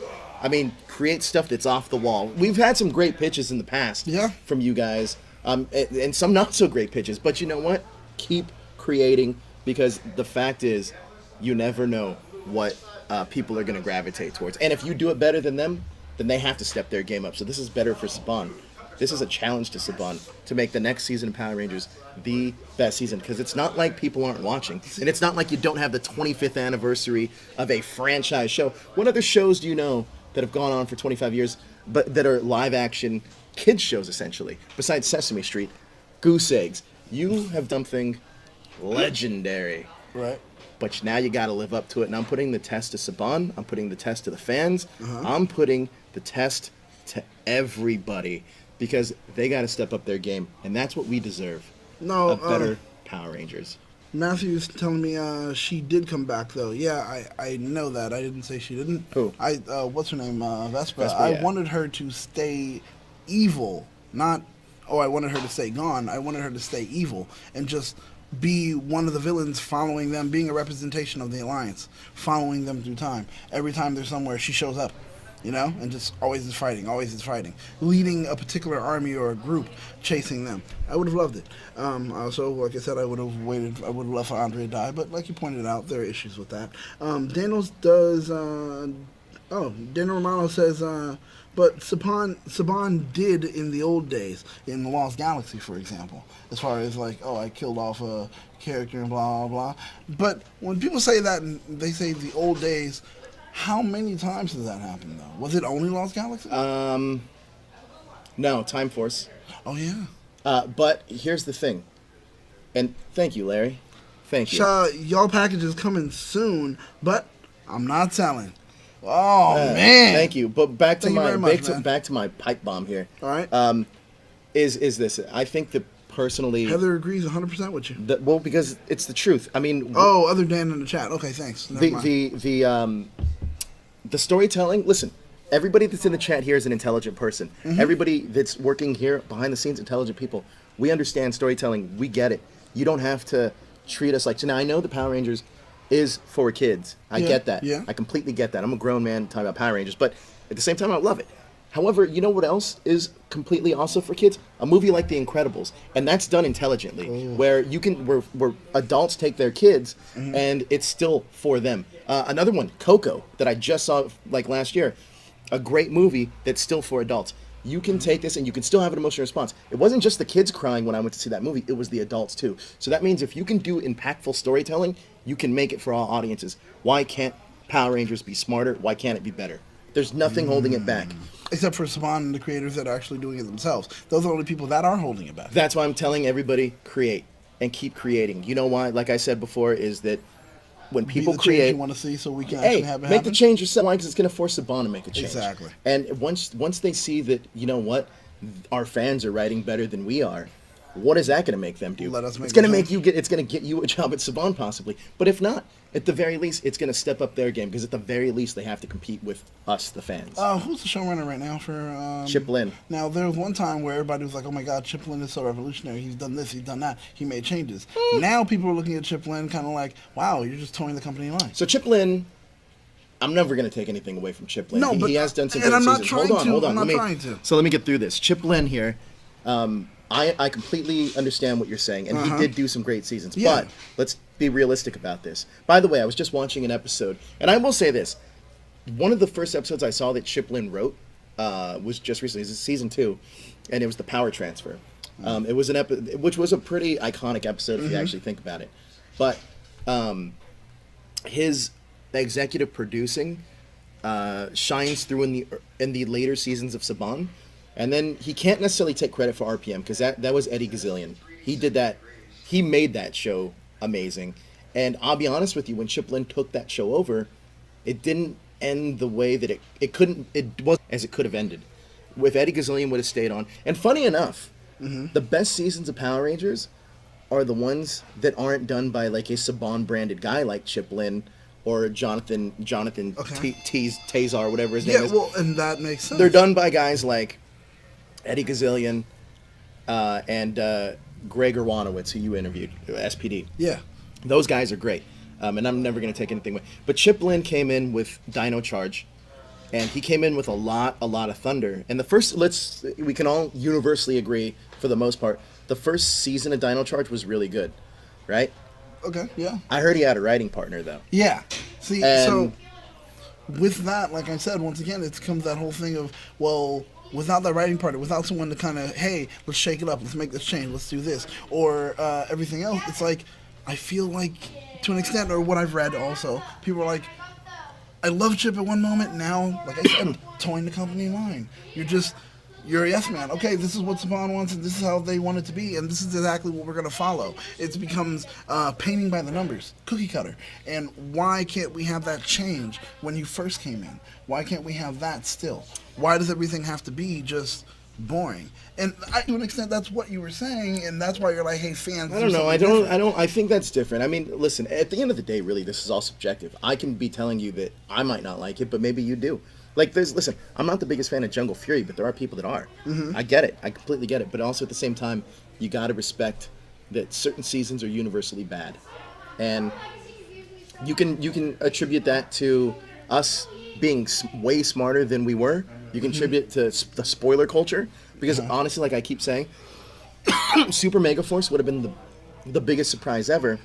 stuff that's off the wall. We've had some great pitches in the past from you guys, and some not so great pitches. But you know what? Keep creating because the fact is, you never know what people are going to gravitate towards. And if you do it better than them, then they have to step their game up. So this is better for Saban. This is a challenge to Saban to make the next season of Power Rangers the best season because it's not like people aren't watching, and it's not like you don't have the 25th anniversary of a franchise show. What other shows do you know that have gone on for 25 years, but that are live action kids shows essentially? Besides Sesame Street, Goose Eggs, you have done something legendary. Right. But now you got to live up to it. And I'm putting the test to Saban. I'm putting the test to the fans. I'm putting the test to everybody because they got to step up their game, and that's what we deserve. No, a better Power Rangers. Matthew's telling me she did come back though. Yeah, I know that. I didn't say she didn't. Who? What's her name? Vespa. Vespa, I yeah. wanted her to stay evil, not. Oh, I wanted her to stay gone. I wanted her to stay evil and just be one of the villains, following them, being a representation of the Alliance, following them through time. Every time they're somewhere, she shows up. You know, and just always is fighting, leading a particular army or a group, chasing them. I would have loved it. Also, like I said, I would have waited. I would have left for Andre to die, but like you pointed out, there are issues with that. Daniels does. Daniel Romano says, but Saban did in the old days, in the Lost Galaxy, for example, as far as like, oh, I killed off a character and blah, blah, blah. But when people say that, and they say the old days, how many times has that happened, though? Was it only Lost Galaxy? No, Time Force. Oh, yeah. But here's the thing. And thank you, Larry. Thank you. Y'all package is coming soon, but I'm not selling. Oh, man. Thank you. But back to Thank you my pipe bomb here. All right. Is this? I think that personally, Heather agrees 100% with you. well, because it's the truth. I mean, Oh, other Dan in the chat. Okay, thanks. Never mind. The storytelling. Listen, everybody that's in the chat here is an intelligent person. Everybody that's working here behind the scenes, intelligent people. We understand storytelling. We get it. You don't have to treat us like. So now I know the Power Rangers is for kids. I get that. Yeah. I completely get that. I'm a grown man talking about Power Rangers, but at the same time, I love it. However, you know what else is completely also for kids? A movie like The Incredibles, and that's done intelligently, where you can where adults take their kids, and it's still for them. Another one, Coco, that I just saw like last year, a great movie that's still for adults. You can take this and you can still have an emotional response. It wasn't just the kids crying when I went to see that movie; it was the adults too. So that means if you can do impactful storytelling, you can make it for all audiences. Why can't Power Rangers be smarter? Why can't it be better? There's nothing holding it back. Except for Saban and the creators that are actually doing it themselves. Those are the only people that are holding it back. That's why I'm telling everybody, create and keep creating. You know why? Like I said before, is that when people Be the create, change you want to see, so we can actually have it make happen. the change yourself. Why? Because it's going to force Saban to make a change. Exactly. And once they see that, you know what, our fans are writing better than we are, what is that going to make them do? Let us make it's going to the make change. you get. It's going to get you a job at Saban possibly. But if not, at the very least, it's going to step up their game because at the very least they have to compete with us, the fans. Who's the showrunner right now for Chip Lynn. Now there was one time where everybody was like, "Oh my God, Chip Lynn is so revolutionary. He's done this, he's done that. He made changes." Now people are looking at Chip Lynn kind of like, "Wow, you're just towing the company line." So Chip Lynn, I'm never going to take anything away from Chip Lynn. No, but he has done some and great I'm not seasons. trying Hold on, to. hold on. I'm not trying to. So let me get through this. Chip Lynn here. I completely understand what you're saying, and he did do some great seasons. Yeah. But let's be realistic about this. By the way, I was just watching an episode, and I will say this: one of the first episodes I saw that Chip Lynn wrote was just recently. It was season 2, and it was the power transfer. It was an episode, which was a pretty iconic episode if you actually think about it. But his executive producing shines through in the later seasons of Saban. And then he can't necessarily take credit for RPM because that was Eddie Gazillion. He did that. He made that show amazing. And I'll be honest with you, when Chip Lynn took that show over, it didn't end the way that it wasn't as it could have ended. If Eddie Gazillion would have stayed on. And funny enough, the best seasons of Power Rangers are the ones that aren't done by like a Saban branded guy like Chip Lynn or Jonathan Tazar, whatever his name is. Yeah, well, and that makes sense. They're done by guys like Eddie Gazillion and Greg Urwanowitz, who you interviewed, SPD. Yeah. Those guys are great, and I'm never going to take anything away. But Chip Lynn came in with Dino Charge, and he came in with a lot of thunder. And the first, we can all universally agree, for the most part, the first season of Dino Charge was really good, right? Okay, yeah. I heard he had a writing partner, though. Yeah. See, And- so with that, like I said, once again, it comes that whole thing of, well, without that writing partner, without someone to kind of, hey, let's shake it up, let's make this change, let's do this, or everything else, it's like, I feel like, to an extent, or what I've read also, people are like, I love Chip at one moment, now, like I said, towing the company line. You're a yes man. Okay, this is what Saban wants, and this is how they want it to be, and this is exactly what we're going to follow. It becomes painting by the numbers, cookie cutter. And why can't we have that change when you first came in? Why can't we have that still? Why does everything have to be just boring? And to an extent, that's what you were saying, and that's why you're like, hey, fans. I don't know. I think that's different. I mean, listen. At the end of the day, really, this is all subjective. I can be telling you that I might not like it, but maybe you do. Like, listen, I'm not the biggest fan of Jungle Fury, but there are people that are. I get it. I completely get it. But also at the same time, you got to respect that certain seasons are universally bad, and you can attribute that to us being way smarter than we were. You can attribute it to the spoiler culture because honestly, like I keep saying, Super Mega Force would have been the biggest surprise ever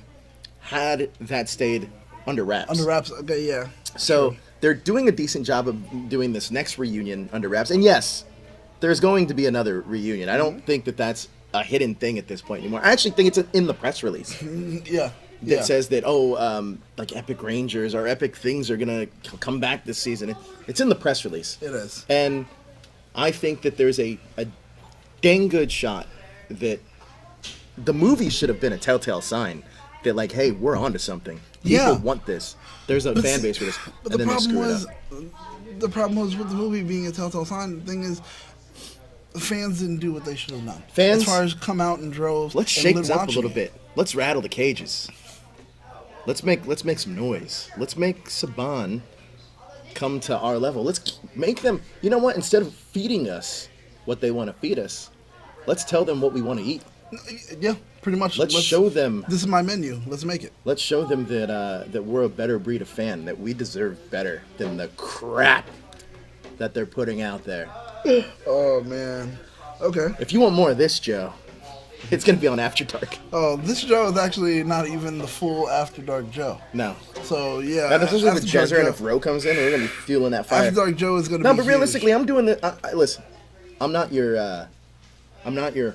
had that stayed under wraps. Under wraps, okay, yeah. So they're doing a decent job of doing this next reunion under wraps. And yes, there's going to be another reunion. I don't think that that's a hidden thing at this point anymore. I actually think it's in the press release. Yeah. That says that, like Epic Rangers or Epic things are going to come back this season. It's in the press release. It is. And I think that there's a dang good shot that the movie should have been a telltale sign that, like, hey, we're onto something. People want this. There's a fan base for this. But and the then they problem screw was, it up. the problem was with the movie being a telltale sign. The thing is, the fans didn't do what they should have done. Fans, as far as come out in droves. Let's shake this up a little bit. Let's rattle the cages. Let's make some noise. Let's make Saban come to our level. Let's make them. You know what? Instead of feeding us what they want to feed us, let's tell them what we want to eat. Yeah, pretty much. Let's show them. This is my menu. Let's make it. Let's show them that we're a better breed of fan. That we deserve better than the crap that they're putting out there. Oh man. Okay. If you want more of this, Joe, it's gonna be on After Dark. Oh, this Joe is actually not even the full After Dark Joe. No. So yeah. Now, this is with After Jezzer, Dark and if Ro comes in, we're gonna be fueling that fire. After Dark Joe is gonna be No, but huge. realistically, I'm doing the. Listen, I'm not your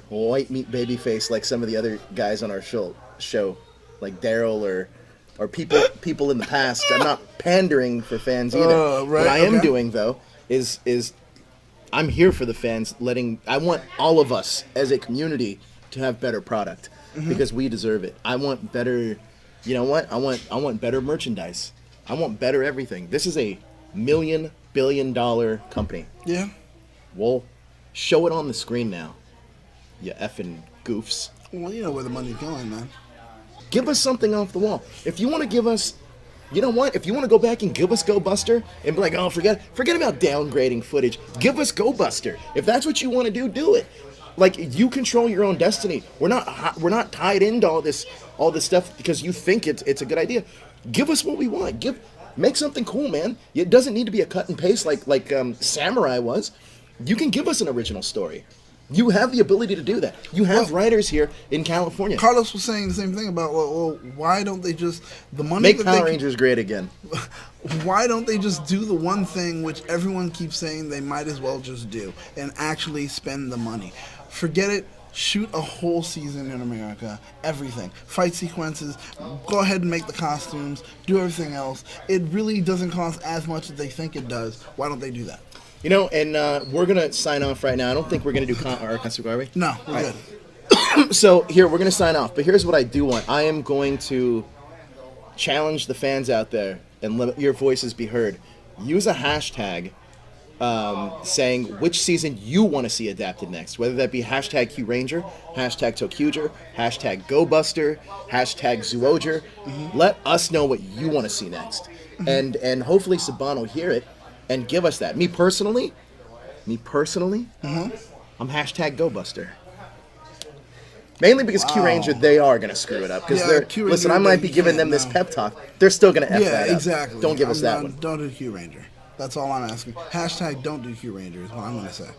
white meat baby face like some of the other guys on our show, like Daryl or people in the past. I'm not pandering for fans either. Right, What I am okay. doing though is I'm here for the fans. I want all of us as a community to have better product because we deserve it. I want better. You know what? I want better merchandise. I want better everything. This is a $1 billion company. Yeah. Well, show it on the screen now. You effing goofs. Well, you know where the money's going, man. Give us something off the wall. If you want to give us, you know what? If you want to go back and give us Go Buster and be like, oh, forget about downgrading footage. Give us Go Buster. If that's what you want to do it. Like, you control your own destiny. We're not tied into all this stuff because you think it's a good idea. Give us what we want. Make something cool, man. It doesn't need to be a cut and paste like Samurai was. You can give us an original story. You have the ability to do that. You have writers here in California. Carlos was saying the same thing about, well, why don't they just the money Make that Power they, Rangers great again. Why don't they just do the one thing which everyone keeps saying they might as well just do and actually spend the money? Forget it. Shoot a whole season in America. Everything. Fight sequences. Go ahead and make the costumes. Do everything else. It really doesn't cost as much as they think it does. Why don't they do that? You know, and we're going to sign off right now. I don't think we're going to do our concert, are we? No, we're All right. good. So, here, we're going to sign off. But here's what I do want. I am going to challenge the fans out there and let your voices be heard. Use a hashtag saying which season you want to see adapted next. Whether that be hashtag QRanger, hashtag ToQger, hashtag GoBuster, hashtag Zooger. Let us know what you want to see next. And hopefully Saban will hear it and give us that. Me personally, I'm hashtag GoBuster. Mainly because QRanger, they are going to screw it up. Because listen, I might be giving them this pep talk. They're still going to F that up. Yeah, exactly. Don't give us that one. Don't do Q Ranger. That's all I'm asking. Hashtag don't do Q Ranger is what I'm going to say.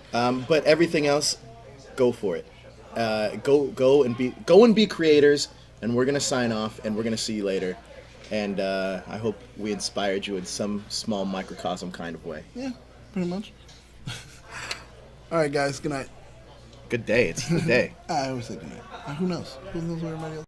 But everything else, go for it. Go and be creators. And we're going to sign off. And we're going to see you later. And I hope we inspired you in some small microcosm kind of way. Yeah, pretty much. All right, guys. Good night. Good day. It's the day. I always say good night. Who knows? Who knows where everybody else